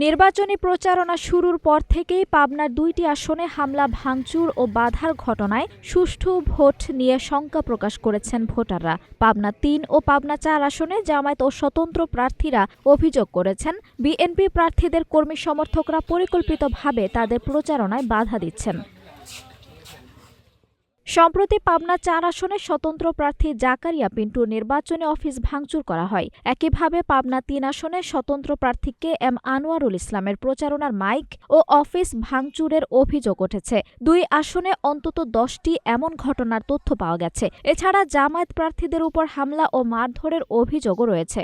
নির্বাচনী প্রচারণা শুরুর পর থেকেই পাবনার ২টি আসনে হামলা, ভাঙচুর ও বাধার ঘটনায় সুষ্ঠু ভোট নিয়ে শঙ্কা প্রকাশ করেছেন ভোটাররা। পাবনা ৩ ও পাবনা ৪ আসনে জামায়াত ও স্বতন্ত্র প্রার্থীরা অভিযোগ করেছেন, বিএনপি প্রার্থীদের কর্মী সমর্থকরা পরিকল্পিতভাবে তাদের প্রচারণায় বাধা দিচ্ছেন। সম্প্রতি পাবনা ৪ আসনে স্বতন্ত্র প্রার্থী জাকারিয়া পিন্টুর নির্বাচনী অফিস ভাঙচুর করা হয়। একইভাবে পাবনা ৩ আসনে স্বতন্ত্র প্রার্থী KM আনোয়ারুল ইসলামের প্রচারণার মাইক ও অফিস ভাঙচুরের অভিযোগ উঠেছে। ২ আসনে অন্তত ১০টি এমন ঘটনার তথ্য পাওয়া গেছে। এছাড়া জামায়াত প্রার্থীদের উপর হামলা ও মারধরের অভিযোগও রয়েছে।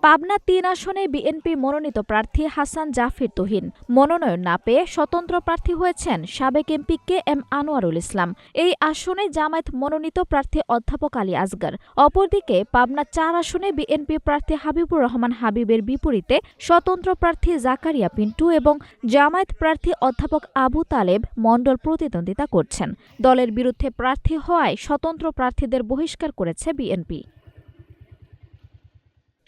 পাবনা ৩ আসনে বিএনপি মনোনীত প্রার্থী হাসান জাফির তুহিন মনোনয়ন না পেয়ে স্বতন্ত্র প্রার্থী হয়েছেন সাবেক এমপি KM আনোয়ারুল ইসলাম। এই আসনে জামায়াত মনোনীত প্রার্থী অধ্যাপক আলী আসগর। অপরদিকে পাবনা ৪ আসনে বিএনপি প্রার্থী হাবিবুর রহমান হাবিবের বিপরীতে স্বতন্ত্র প্রার্থী জাকারিয়া পিন্টু এবং জামায়াত প্রার্থী অধ্যাপক আবু তালেব মণ্ডল প্রতিদ্বন্দ্বিতা করছেন। দলের বিরুদ্ধে প্রার্থী হওয়ায় স্বতন্ত্র প্রার্থীদের বহিষ্কার করেছে বিএনপি।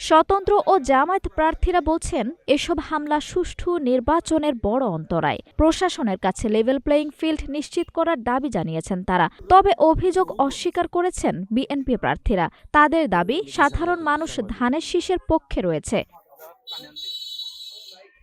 স্বতন্ত্র ও জামায়াত প্রার্থীরা বলছেন, এসব হামলা সুষ্ঠু নির্বাচনের বড় অন্তরায়। প্রশাসনের কাছে লেভেল প্লেয়িং ফিল্ড নিশ্চিত করার দাবি জানিয়েছেন তারা। তবে অভিযোগ অস্বীকার করেছেন বিএনপি প্রার্থীরা। তাদের দাবি, সাধারণ মানুষ ধানের শীষের পক্ষে রয়েছে।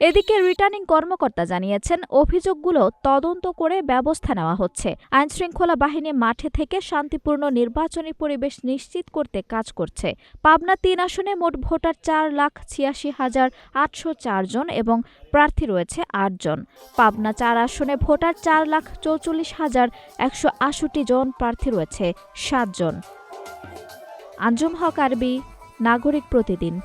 এদিকে রিটার্নিং কর্মকর্তা জানিয়েছেন, অভিযোগগুলো তদন্ত করে ব্যবস্থা নেওয়া হচ্ছে। আইনশৃঙ্খলা বাহিনী মাঠে থেকে শান্তিপূর্ণ নির্বাচনী পরিবেশ নিশ্চিত করতে কাজ করছে। পাবনা ৩ আসনে মোট ভোটার 4,86,804 জন এবং প্রার্থী রয়েছে ৮ জন। পাবনা ৪ আসনে ভোটার 4,44,168 জন, প্রার্থী রয়েছে ৭ জন। আঞ্জুম হক আরবি, নাগরিক প্রতিদিন।